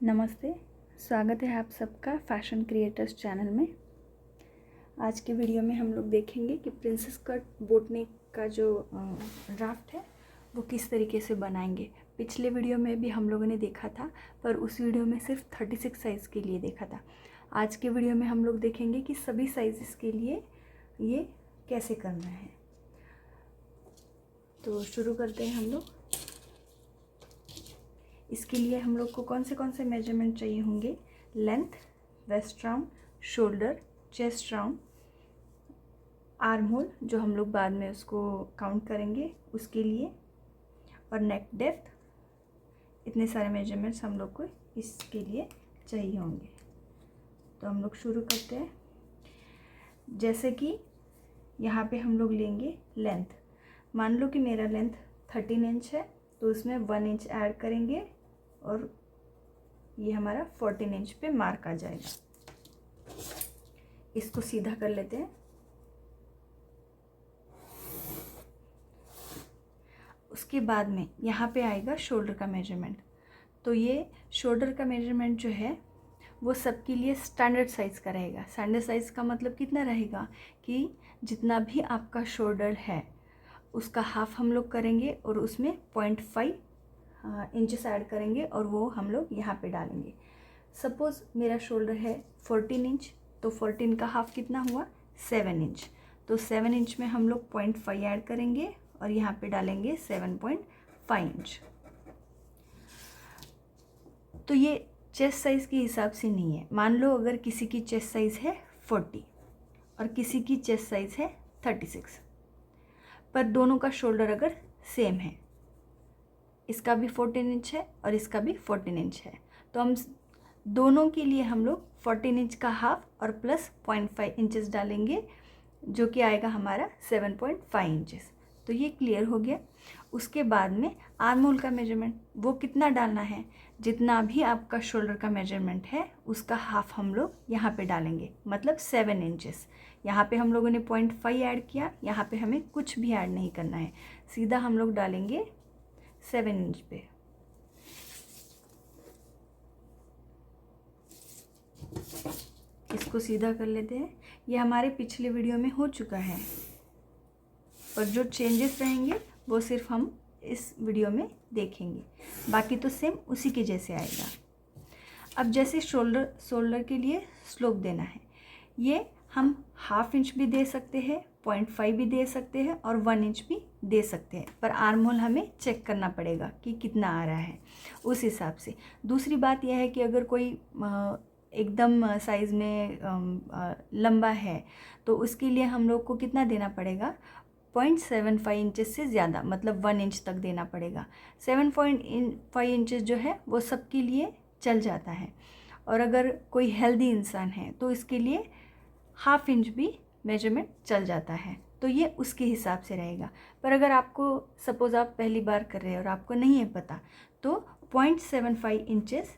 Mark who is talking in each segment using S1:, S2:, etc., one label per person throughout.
S1: नमस्ते, स्वागत है आप सबका फैशन क्रिएटर्स चैनल में। आज के वीडियो में हम लोग देखेंगे कि प्रिंसेस कट बोट नेक का जो ड्राफ्ट है वो किस तरीके से बनाएंगे। पिछले वीडियो में भी हम लोगों ने देखा था, पर उस वीडियो में सिर्फ 36 साइज़ के लिए देखा था। आज के वीडियो में हम लोग देखेंगे कि सभी साइज़ के लिए ये कैसे करना है। तो शुरू करते हैं हम लोग। इसके लिए हम लोग को कौन से मेजरमेंट चाहिए होंगे? Length, waist round, shoulder, chest round, arm hole जो हम लोग बाद में उसको काउंट करेंगे उसके लिए, और नेक डेप्थ। इतने सारे मेजरमेंट्स हम लोग को इसके लिए चाहिए होंगे। तो हम लोग शुरू करते हैं। जैसे कि यहाँ पे हम लोग लेंगे लेंथ। मान लो कि मेरा लेंथ 13 इंच है, तो उसमें 1 इंच ऐड करेंगे और ये हमारा 14 इंच पे मार्क आ जाएगा। इसको सीधा कर लेते हैं। उसके बाद में यहाँ पे आएगा शोल्डर का मेजरमेंट। तो ये शोल्डर का मेजरमेंट जो है वो सबके लिए स्टैंडर्ड साइज़ का रहेगा। स्टैंडर्ड साइज़ का मतलब कितना रहेगा कि जितना भी आपका शोल्डर है उसका हाफ हम लोग करेंगे और उसमें 0.5 इंचेस ऐड करेंगे और वो हम लोग यहाँ पे डालेंगे। सपोज़ मेरा शोल्डर है 14 इंच, तो 14 का हाफ कितना हुआ? 7 इंच। तो 7 इंच में हम लोग 0.5 ऐड करेंगे और यहाँ पे डालेंगे 7.5 इंच। तो ये चेस्ट साइज़ के हिसाब से नहीं है। मान लो अगर किसी की चेस्ट साइज़ है 40 और किसी की चेस्ट साइज़ है 36, पर दोनों का शोल्डर अगर सेम है, इसका भी 14 इंच है और इसका भी 14 इंच है, तो हम दोनों के लिए हम लोग 14 इंच का हाफ और प्लस 0.5 इंचेस डालेंगे, जो कि आएगा हमारा 7.5 इंचेस। तो ये क्लियर हो गया। उसके बाद में आर्म होल का मेजरमेंट, वो कितना डालना है? जितना भी आपका शोल्डर का मेजरमेंट है उसका हाफ हम लोग यहाँ पे डालेंगे, मतलब 7 इंचेस। यहाँ पे हम लोगों ने 0.5 ऐड किया, यहाँ पे हमें कुछ भी ऐड नहीं करना है, सीधा हम लोग डालेंगे 7 इंच पे। इसको सीधा कर लेते हैं। ये हमारे पिछले वीडियो में हो चुका है, पर जो चेंजेस रहेंगे वो सिर्फ हम इस वीडियो में देखेंगे, बाकी तो सेम उसी के जैसे आएगा। अब जैसे शोल्डर के लिए स्लोप देना है, ये हम हाफ इंच भी दे सकते हैं, 0.5 भी दे सकते हैं और 1 इंच भी दे सकते हैं, पर आर्म होल हमें चेक करना पड़ेगा कि कितना आ रहा है उस हिसाब से। दूसरी बात यह है कि अगर कोई एकदम साइज़ में लंबा है तो उसके लिए हम लोग को कितना देना पड़ेगा? 0.75 इंचेस से ज़्यादा, मतलब 1 इंच तक देना पड़ेगा। 7.5 इंचेस जो है वो सबके लिए चल जाता है, और अगर कोई हेल्दी इंसान है तो इसके लिए हाफ इंच भी मेजरमेंट चल जाता है। तो ये उसके हिसाब से रहेगा। पर अगर आपको सपोज़ आप पहली बार कर रहे हैं और आपको नहीं है पता, तो 0.75 इंचेस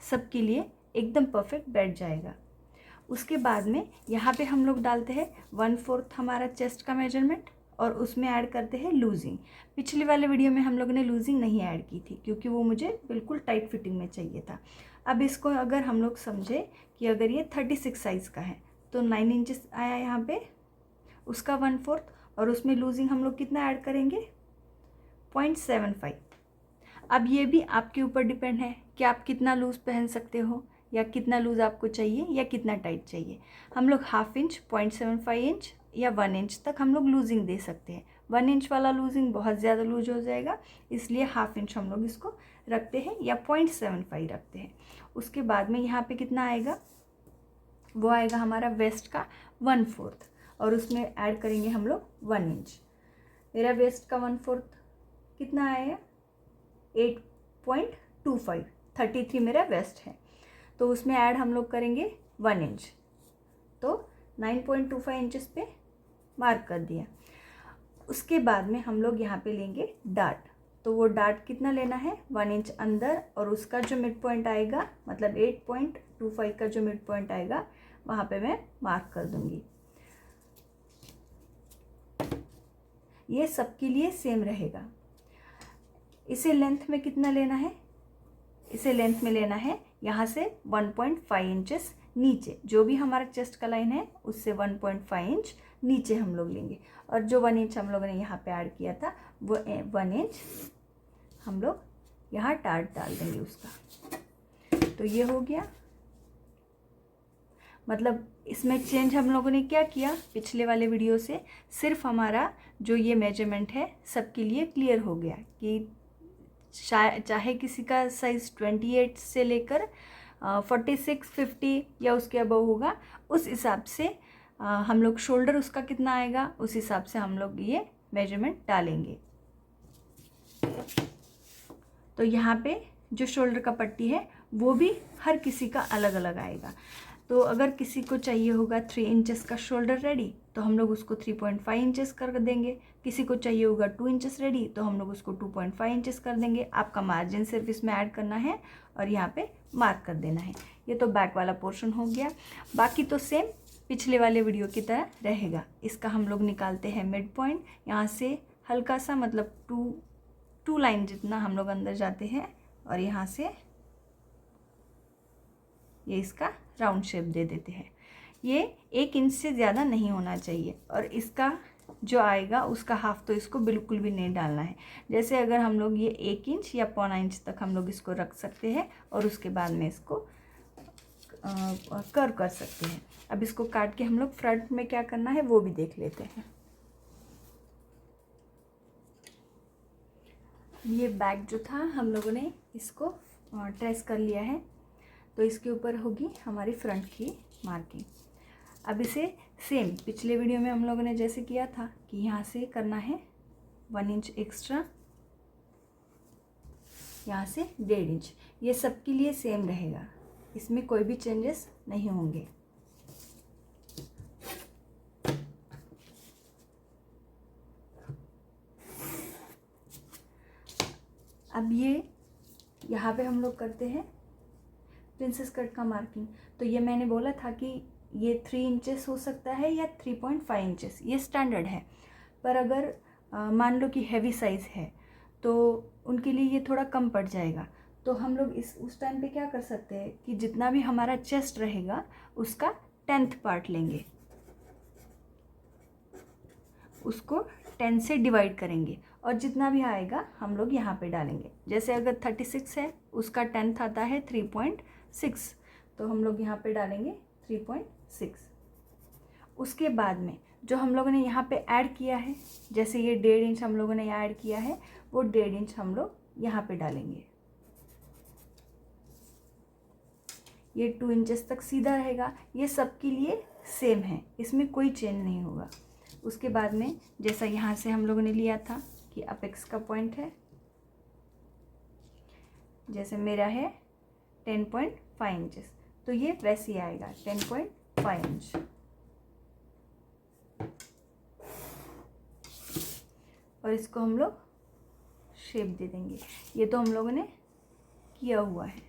S1: सबके लिए एकदम परफेक्ट बैठ जाएगा। उसके बाद में यहाँ पे हम लोग डालते हैं 1/4 हमारा चेस्ट का मेजरमेंट और उसमें ऐड करते हैं लूजिंग। पिछले वाले वीडियो में हम लोगों ने लूजिंग नहीं ऐड की थी क्योंकि वो मुझे बिल्कुल टाइट फिटिंग में चाहिए था। अब इसको अगर हम लोग समझे कि अगर ये 36 साइज़ का है तो 9 इंचेस आया यहाँ पे, उसका 1/4, और उसमें लूजिंग हम लोग कितना ऐड करेंगे? 0.75। अब ये भी आपके ऊपर डिपेंड है कि आप कितना लूज़ पहन सकते हो, या कितना लूज़ आपको चाहिए या कितना टाइट चाहिए। हम लोग हाफ इंच, 0.75 इंच या 1 इंच तक हम लोग लूजिंग दे सकते हैं। 1 इंच वाला लूजिंग बहुत ज़्यादा लूज हो जाएगा, इसलिए हाफ इंच हम लोग इसको रखते हैं या 0.75 रखते हैं। उसके बाद में यहाँ पे कितना आएगा? वो आएगा हमारा वेस्ट का 1/4, और उसमें ऐड करेंगे हम लोग 1 इंच। मेरा वेस्ट का 1/4 कितना आएगा? 8.25, 33 मेरा वेस्ट है, तो उसमें ऐड हम लोग करेंगे 1 इंच, तो 9.25 इंचेस पे मार्क कर दिया। उसके बाद में हम लोग यहाँ पे लेंगे डार्ट। तो वो डार्ट कितना लेना है? 1 इंच अंदर, और उसका जो मिड पॉइंट आएगा, मतलब 8.25 का जो मिड पॉइंट आएगा वहाँ पे मैं मार्क कर दूँगी। ये सबके लिए सेम रहेगा। इसे लेंथ में कितना लेना है? इसे लेंथ में लेना है यहाँ से 1.5 इंचेस नीचे, जो भी हमारा चेस्ट का लाइन है उससे 1.5 इंच नीचे हम लोग लेंगे। और जो 1 इंच हम लोगों ने यहाँ पे ऐड किया था वो 1 इंच हम लोग यहाँ टार्ट डाल देंगे उसका। तो ये हो गया। मतलब इसमें चेंज हम लोगों ने क्या किया पिछले वाले वीडियो से, सिर्फ हमारा जो ये मेजरमेंट है सबके लिए क्लियर हो गया कि चाहे किसी का साइज़ 28 से लेकर 46, 50 या उसके अबव होगा, उस हिसाब से हम लोग शोल्डर उसका कितना आएगा उस हिसाब से हम लोग ये मेजरमेंट डालेंगे। तो यहाँ पे जो शोल्डर का पट्टी है वो भी हर किसी का अलग अलग आएगा। तो अगर किसी को चाहिए होगा 3 इंचेस का शोल्डर रेडी तो हम लोग उसको 3.5 इंचेस कर देंगे। किसी को चाहिए होगा 2 इंचेस रेडी तो हम लोग उसको 2.5 इंचेस कर देंगे। आपका मार्जिन सिर्फ इसमें ऐड करना है और यहाँ पे मार्क कर देना है। ये तो बैक वाला पोर्शन हो गया। बाकी तो सेम पिछले वाले वीडियो की तरह रहेगा। इसका हम लोग निकालते हैं मिड पॉइंट, यहाँ से हल्का सा मतलब टू लाइन जितना हम लोग अंदर जाते हैं और यहाँ से ये इसका राउंड शेप दे देते हैं। ये 1 इंच से ज़्यादा नहीं होना चाहिए और इसका जो आएगा उसका हाफ तो इसको बिल्कुल भी नहीं डालना है। जैसे अगर हम लोग ये 1 इंच या 1.25 इंच तक हम लोग इसको रख सकते हैं और उसके बाद में इसको कर सकते हैं। अब इसको काट के हम लोग फ्रंट में क्या करना है वो भी देख लेते हैं। ये बैक जो था हम लोगों ने इसको ट्रेस कर लिया है, तो इसके ऊपर होगी हमारी फ्रंट की मार्किंग। अब इसे सेम पिछले वीडियो में हम लोगों ने जैसे किया था कि यहाँ से करना है 1 इंच एक्स्ट्रा, यहाँ से 1.5 इंच। ये सबके लिए सेम रहेगा, इसमें कोई भी चेंजेस नहीं होंगे। अब ये यहाँ पे हम लोग करते हैं प्रिंसेस कट का मार्किंग। तो ये मैंने बोला था कि ये 3 इंचेस हो सकता है या 3.5 इंचेस, ये स्टैंडर्ड है। पर अगर मान लो कि हैवी साइज़ है तो उनके लिए ये थोड़ा कम पड़ जाएगा। तो हम लोग उस टाइम पे क्या कर सकते हैं कि जितना भी हमारा चेस्ट रहेगा उसका 10th पार्ट लेंगे, उसको 10 से डिवाइड करेंगे और जितना भी आएगा हम लोग यहाँ पे डालेंगे। जैसे अगर 36 है उसका 10th आता है 3.6, तो हम लोग यहाँ पे डालेंगे 3.6। उसके बाद में जो हम लोगों ने यहाँ पे ऐड किया है, जैसे ये 1.5 इंच हम लोगों ने ऐड किया है, वो 1.5 इंच हम लोग यहाँ पे डालेंगे। ये 2 इंचेस तक सीधा रहेगा। ये सबके लिए सेम है, इसमें कोई चेंज नहीं होगा। उसके बाद में जैसा यहाँ से हम लोगों ने लिया था कि अपेक्स का पॉइंट है, जैसे मेरा है 10.5 इंचेस, तो ये वैसे ही आएगा 10.5 इंच। और इसको हम लोग शेप दे देंगे। ये तो हम लोगों ने किया हुआ है।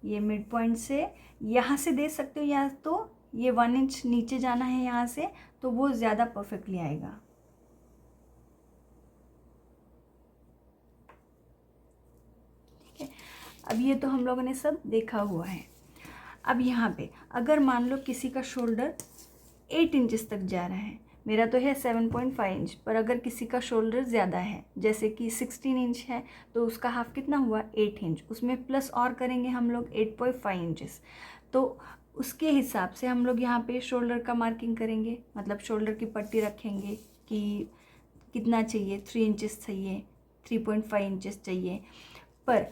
S1: ये मिड पॉइंट से यहाँ से दे सकते हो, या तो ये 1 इंच नीचे जाना है यहाँ से, तो वो ज़्यादा परफेक्टली आएगा। ठीक है, अब ये तो हम लोगों ने सब देखा हुआ है। अब यहाँ पे अगर मान लो किसी का शोल्डर 8 इंचेस तक जा रहा है, मेरा तो है 7.5 इंच, पर अगर किसी का शोल्डर ज़्यादा है जैसे कि 16 इंच है तो उसका हाफ कितना हुआ 8 इंच, उसमें प्लस और करेंगे हम लोग 8.5 इंचेस। तो उसके हिसाब से हम लोग यहाँ पे शोल्डर का मार्किंग करेंगे, मतलब शोल्डर की पट्टी रखेंगे कि कितना चाहिए, 3 इंचेस चाहिए, 3.5 इंचेस चाहिए। पर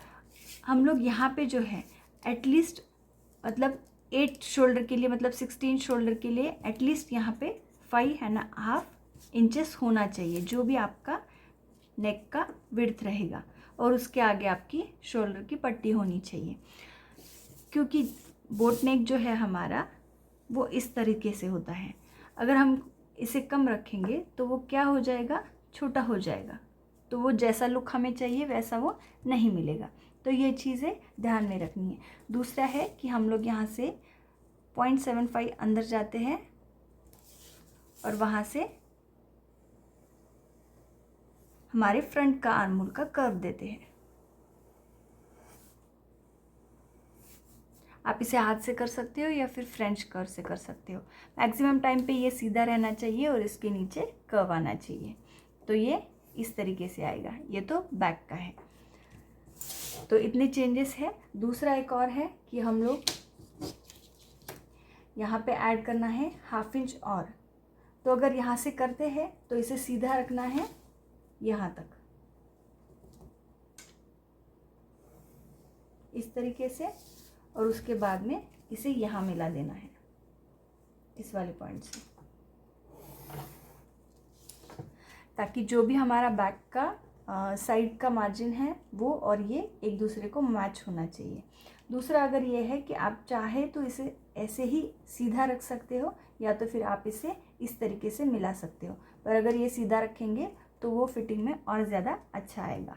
S1: हम लोग यहाँ पे जो है एटलीस्ट मतलब 8 शोल्डर के लिए, मतलब 16 शोल्डर के लिए एटलीस्ट यहाँ पे 5.5 इंचेस होना चाहिए, जो भी आपका नेक का विड्थ रहेगा, और उसके आगे आपकी शोल्डर की पट्टी होनी चाहिए। क्योंकि बोट नेक जो है हमारा वो इस तरीके से होता है, अगर हम इसे कम रखेंगे तो वो क्या हो जाएगा, छोटा हो जाएगा, तो वो जैसा लुक हमें चाहिए वैसा वो नहीं मिलेगा। तो ये चीज़ें ध्यान में रखनी है। दूसरा है कि हम लोग यहाँ से 0.75 अंदर जाते हैं और वहाँ से हमारे फ्रंट का आर्म होल का कर्व देते हैं। आप इसे हाथ से कर सकते हो या फिर फ्रेंच कर्व से कर सकते हो। मैक्सिमम टाइम पे ये सीधा रहना चाहिए और इसके नीचे कर्व आना चाहिए। तो ये इस तरीके से आएगा। ये तो बैक का है। तो इतने चेंजेस है। दूसरा एक और है कि हम लोग यहाँ पे ऐड करना है 1/2 इंच और। तो अगर यहाँ से करते हैं तो इसे सीधा रखना है यहाँ तक, इस तरीके से, और उसके बाद में इसे यहाँ मिला देना है इस वाले पॉइंट से, ताकि जो भी हमारा बैक का साइड का मार्जिन है वो और ये एक दूसरे को मैच होना चाहिए। दूसरा अगर ये है कि आप चाहे तो इसे ऐसे ही सीधा रख सकते हो या तो फिर आप इसे इस तरीके से मिला सकते हो, पर अगर ये सीधा रखेंगे तो वो फिटिंग में और ज़्यादा अच्छा आएगा।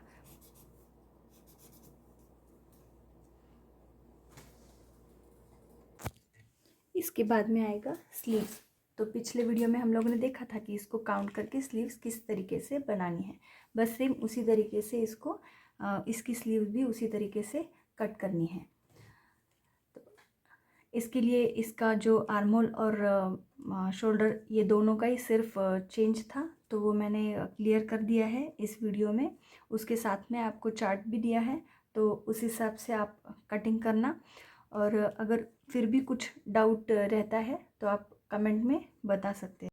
S1: इसके बाद में आएगा स्लीव्स। तो पिछले वीडियो में हम लोगों ने देखा था कि इसको काउंट करके स्लीव्स किस तरीके से बनानी है। बस सेम उसी तरीके से इसको इसकी स्लीव्स भी उसी तरीके से कट करनी है। तो इसके लिए इसका जो आर्म होल और शोल्डर ये दोनों का ही सिर्फ चेंज था, तो वो मैंने क्लियर कर दिया है इस वीडियो में। उसके साथ में आपको चार्ट भी दिया है, तो उस हिसाब से आप कटिंग करना। और अगर फिर भी कुछ डाउट रहता है तो आप कमेंट में बता सकते हैं।